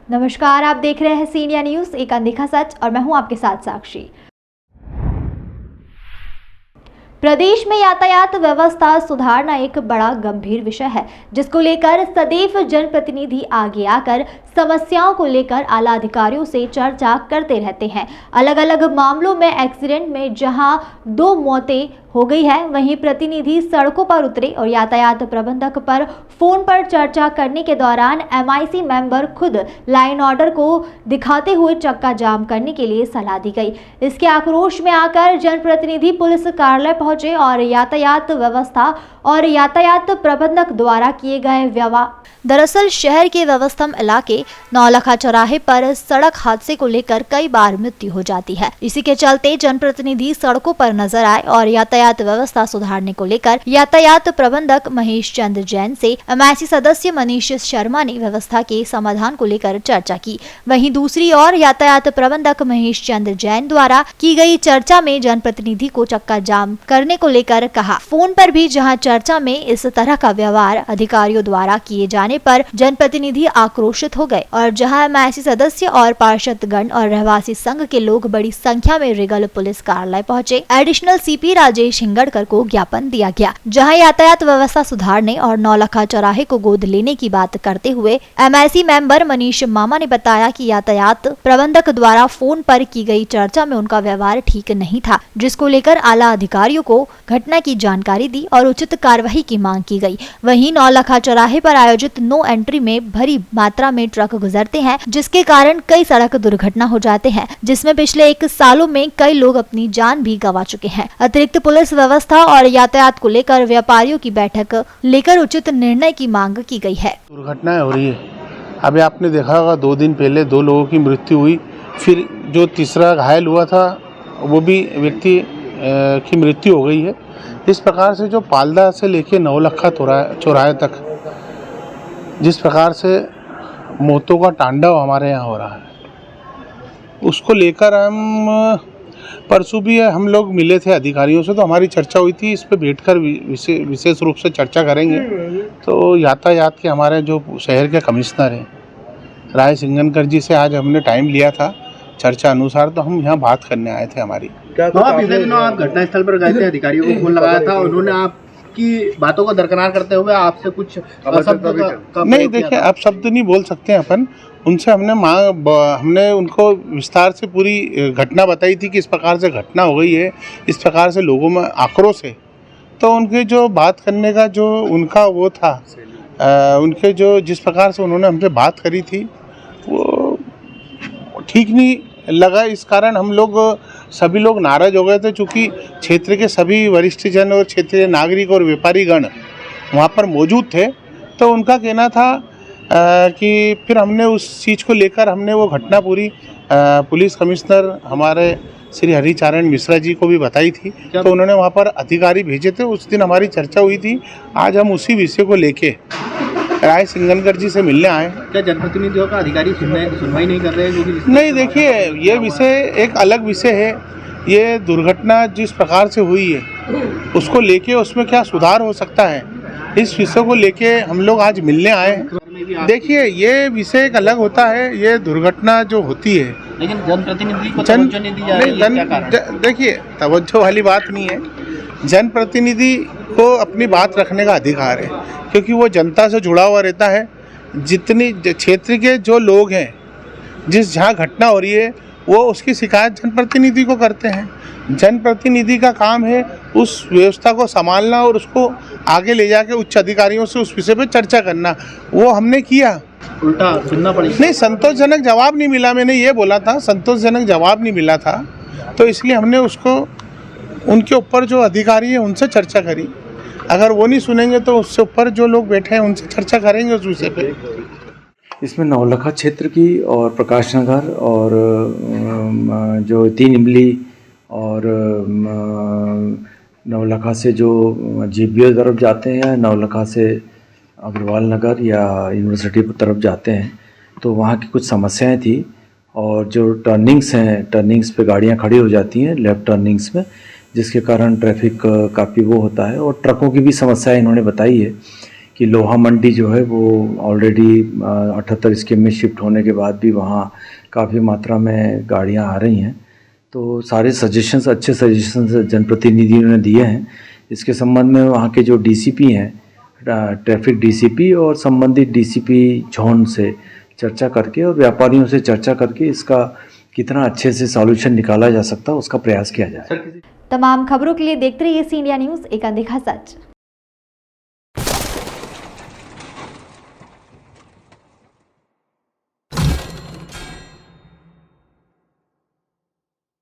नमस्कार, आप देख रहे हैं सीनियर न्यूज, एक अनदेखा सच, और मैं हूं आपके साथ साक्षी। प्रदेश में यातायात व्यवस्था सुधारना एक बड़ा गंभीर विषय है, जिसको लेकर सदैव जनप्रतिनिधि आगे आकर समस्याओं को लेकर आला अधिकारियों से चर्चा करते रहते हैं। अलग अलग मामलों में एक्सीडेंट में जहां 2 मौतें हो गई है, वहीं प्रतिनिधि सड़कों पर उतरे और यातायात प्रबंधक पर फोन पर चर्चा करने के दौरान MIC मेंबर खुद लाइन ऑर्डर को दिखाते हुए चक्का जाम करने के लिए सलाह दी गई। इसके आक्रोश में आकर जनप्रतिनिधि पुलिस कार्यालय पहुंचे और यातायात व्यवस्था और यातायात प्रबंधक द्वारा किए गए व्यवहार। दरअसल शहर के व्यवस्थम इलाके नौलखा चौराहे पर सड़क हादसे को लेकर कई बार मृत्यु हो जाती है। इसी के चलते जनप्रतिनिधि सड़कों पर नजर आए और यातायात व्यवस्था सुधारने को लेकर यातायात प्रबंधक महेश चंद्र जैन से MIC सदस्य मनीष शर्मा ने व्यवस्था के समाधान को लेकर चर्चा की। वहीं दूसरी ओर यातायात प्रबंधक महेश चंद्र जैन द्वारा की गई चर्चा में जनप्रतिनिधि को चक्का जाम करने को लेकर कहा। फोन पर भी जहां चर्चा में इस तरह का व्यवहार अधिकारियों द्वारा किए जाने पर जनप्रतिनिधि आक्रोशित हो गए और जहां MIC सदस्य और पार्षदगण और रहवासी संघ के लोग बड़ी संख्या में रिगल पुलिस कार्यालय पहुंचे। एडिशनल CP राजेश हिंगड़कर को ज्ञापन दिया गया, जहां यातायात व्यवस्था सुधारने और नौलखा चौराहे को गोद लेने की बात करते हुए MIC मेंबर मनीष मामा ने बताया कि यातायात प्रबंधक द्वारा फोन पर की गई चर्चा में उनका व्यवहार ठीक नहीं था, जिसको लेकर आला अधिकारियों को घटना की जानकारी दी और उचित कार्रवाई की मांग की गई। वहीं नौलखा चौराहे पर आयोजित नो एंट्री में भरी मात्रा में ट्रक गुजरते हैं, जिसके कारण कई सड़क दुर्घटना हो जाते हैं, जिसमें पिछले 1 सालों में कई लोग अपनी जान भी गंवा चुके हैं। अतिरिक्त पुलिस व्यवस्था और यातायात को लेकर व्यापारियों की बैठक लेकर उचित निर्णय की मांग की गई है। दुर्घटनाएं हो रही है। अभी आपने देखा होगा 2 दिन पहले 2 लोगों की मृत्यु हुई, फिर जो तीसरा घायल हुआ था वो भी व्यक्ति की मृत्यु हो गई है। इस प्रकार से जो पालदा से लेके नौलखा चौराहे तक जिस प्रकार से मौतों का तांडव हमारे यहाँ हो रहा है, उसको लेकर हम परसों भी हम लोग मिले थे अधिकारियों से, तो हमारी चर्चा हुई थी। इस पे बैठकर विशेष रूप से चर्चा करेंगे। तो यातायात के हमारे जो शहर के कमिश्नर हैं राय सिंगनकर जी से आज हमने टाइम लिया था चर्चा अनुसार, तो हम यहाँ बात करने आए थे। हमारी पिछले दिनों आप घटनास्थल पर गए थे, अधिकारियों को फोन लगाया था, उन्होंने आपकी बातों को दरकिनार करते हुए आपसे कुछ नहीं, देखिए आप शब्द नहीं बोल सकते हैं अपन। उनसे हमने उनको विस्तार से पूरी घटना बताई थी कि इस प्रकार से घटना हो गई है, इस प्रकार से लोगों में आक्रोश है। तो उनके जो बात करने का जो उनका वो था, उनके जो जिस प्रकार से उन्होंने हमसे बात करी थी वो ठीक नहीं लगा। इस कारण हम लोग सभी लोग नाराज हो गए थे, चूँकि क्षेत्र के सभी वरिष्ठ जन और क्षेत्रीय नागरिक और व्यापारी गण वहाँ पर मौजूद थे। तो उनका कहना था कि फिर हमने उस चीज़ को लेकर हमने वो घटना पूरी पुलिस कमिश्नर हमारे श्री हरिचरण मिश्रा जी को भी बताई थी। तो उन्होंने वहाँ पर अधिकारी भेजे थे। उस दिन हमारी चर्चा हुई थी। आज हम उसी विषय को लेके राय सिंगनकर जी से मिलने आए। क्या जनप्रतिनिधियों का अधिकारी सुनवाई नहीं कर रहे हैं? नहीं, देखिए ये विषय एक अलग विषय है। ये दुर्घटना जिस प्रकार से हुई है उसको लेके उसमें क्या सुधार हो सकता है, इस विषय को लेके हम लोग आज मिलने आए हैं। देखिए ये विषय एक अलग होता है। ये दुर्घटना जो होती है, लेकिन जनप्रतिनिधि को तवज्जो नहीं दी जा रही है, क्या कारण? देखिए तवज्जो वाली बात नहीं है। जनप्रतिनिधि को अपनी बात रखने का अधिकार है, क्योंकि वो जनता से जुड़ा हुआ रहता है। जितनी क्षेत्र के जो लोग हैं, जहाँ घटना हो रही है वो उसकी शिकायत जनप्रतिनिधि को करते हैं। जनप्रतिनिधि का काम है उस व्यवस्था को संभालना और उसको आगे ले जाके उच्च अधिकारियों से उस विषय पे चर्चा करना। वो हमने किया। उल्टा सुनना पड़ी? नहीं, संतोषजनक जवाब नहीं मिला। मैंने ये बोला था संतोषजनक जवाब नहीं मिला था, तो इसलिए हमने उसको उनके ऊपर जो अधिकारी हैं उनसे चर्चा करी। अगर वो नहीं सुनेंगे तो उससे ऊपर जो लोग बैठे हैं उनसे चर्चा करेंगे उस विषय पे। इसमें नौलखा क्षेत्र की और प्रकाश नगर और जो 3 इमली और नौलखा से जो GBO तरफ जाते हैं, नौलखा से अग्रवाल नगर या यूनिवर्सिटी की तरफ जाते हैं, तो वहाँ की कुछ समस्याएं थी। और जो टर्निंग्स हैं, टर्निंग्स पे गाड़ियाँ खड़ी हो जाती हैं लेफ़्ट टर्निंग्स में, जिसके कारण ट्रैफिक काफ़ी वो होता है। और ट्रकों की भी समस्या इन्होंने बताई है कि लोहा मंडी जो है वो ऑलरेडी 78 स्कीम में शिफ्ट होने के बाद भी वहाँ काफ़ी मात्रा में गाड़ियाँ आ रही हैं। तो सारे सजेशंस, अच्छे सजेशंस जनप्रतिनिधियों ने दिए हैं। इसके संबंध में वहाँ के जो डीसीपी हैं, ट्रैफिक डीसीपी और संबंधित डीसीपी जोन से चर्चा करके और व्यापारियों से चर्चा करके इसका कितना अच्छे से सॉल्यूशन निकाला जा सकता है उसका प्रयास किया जाए। तमाम खबरों के लिए देखते रहिए सी इंडिया न्यूज़, एक अनदेखा सच।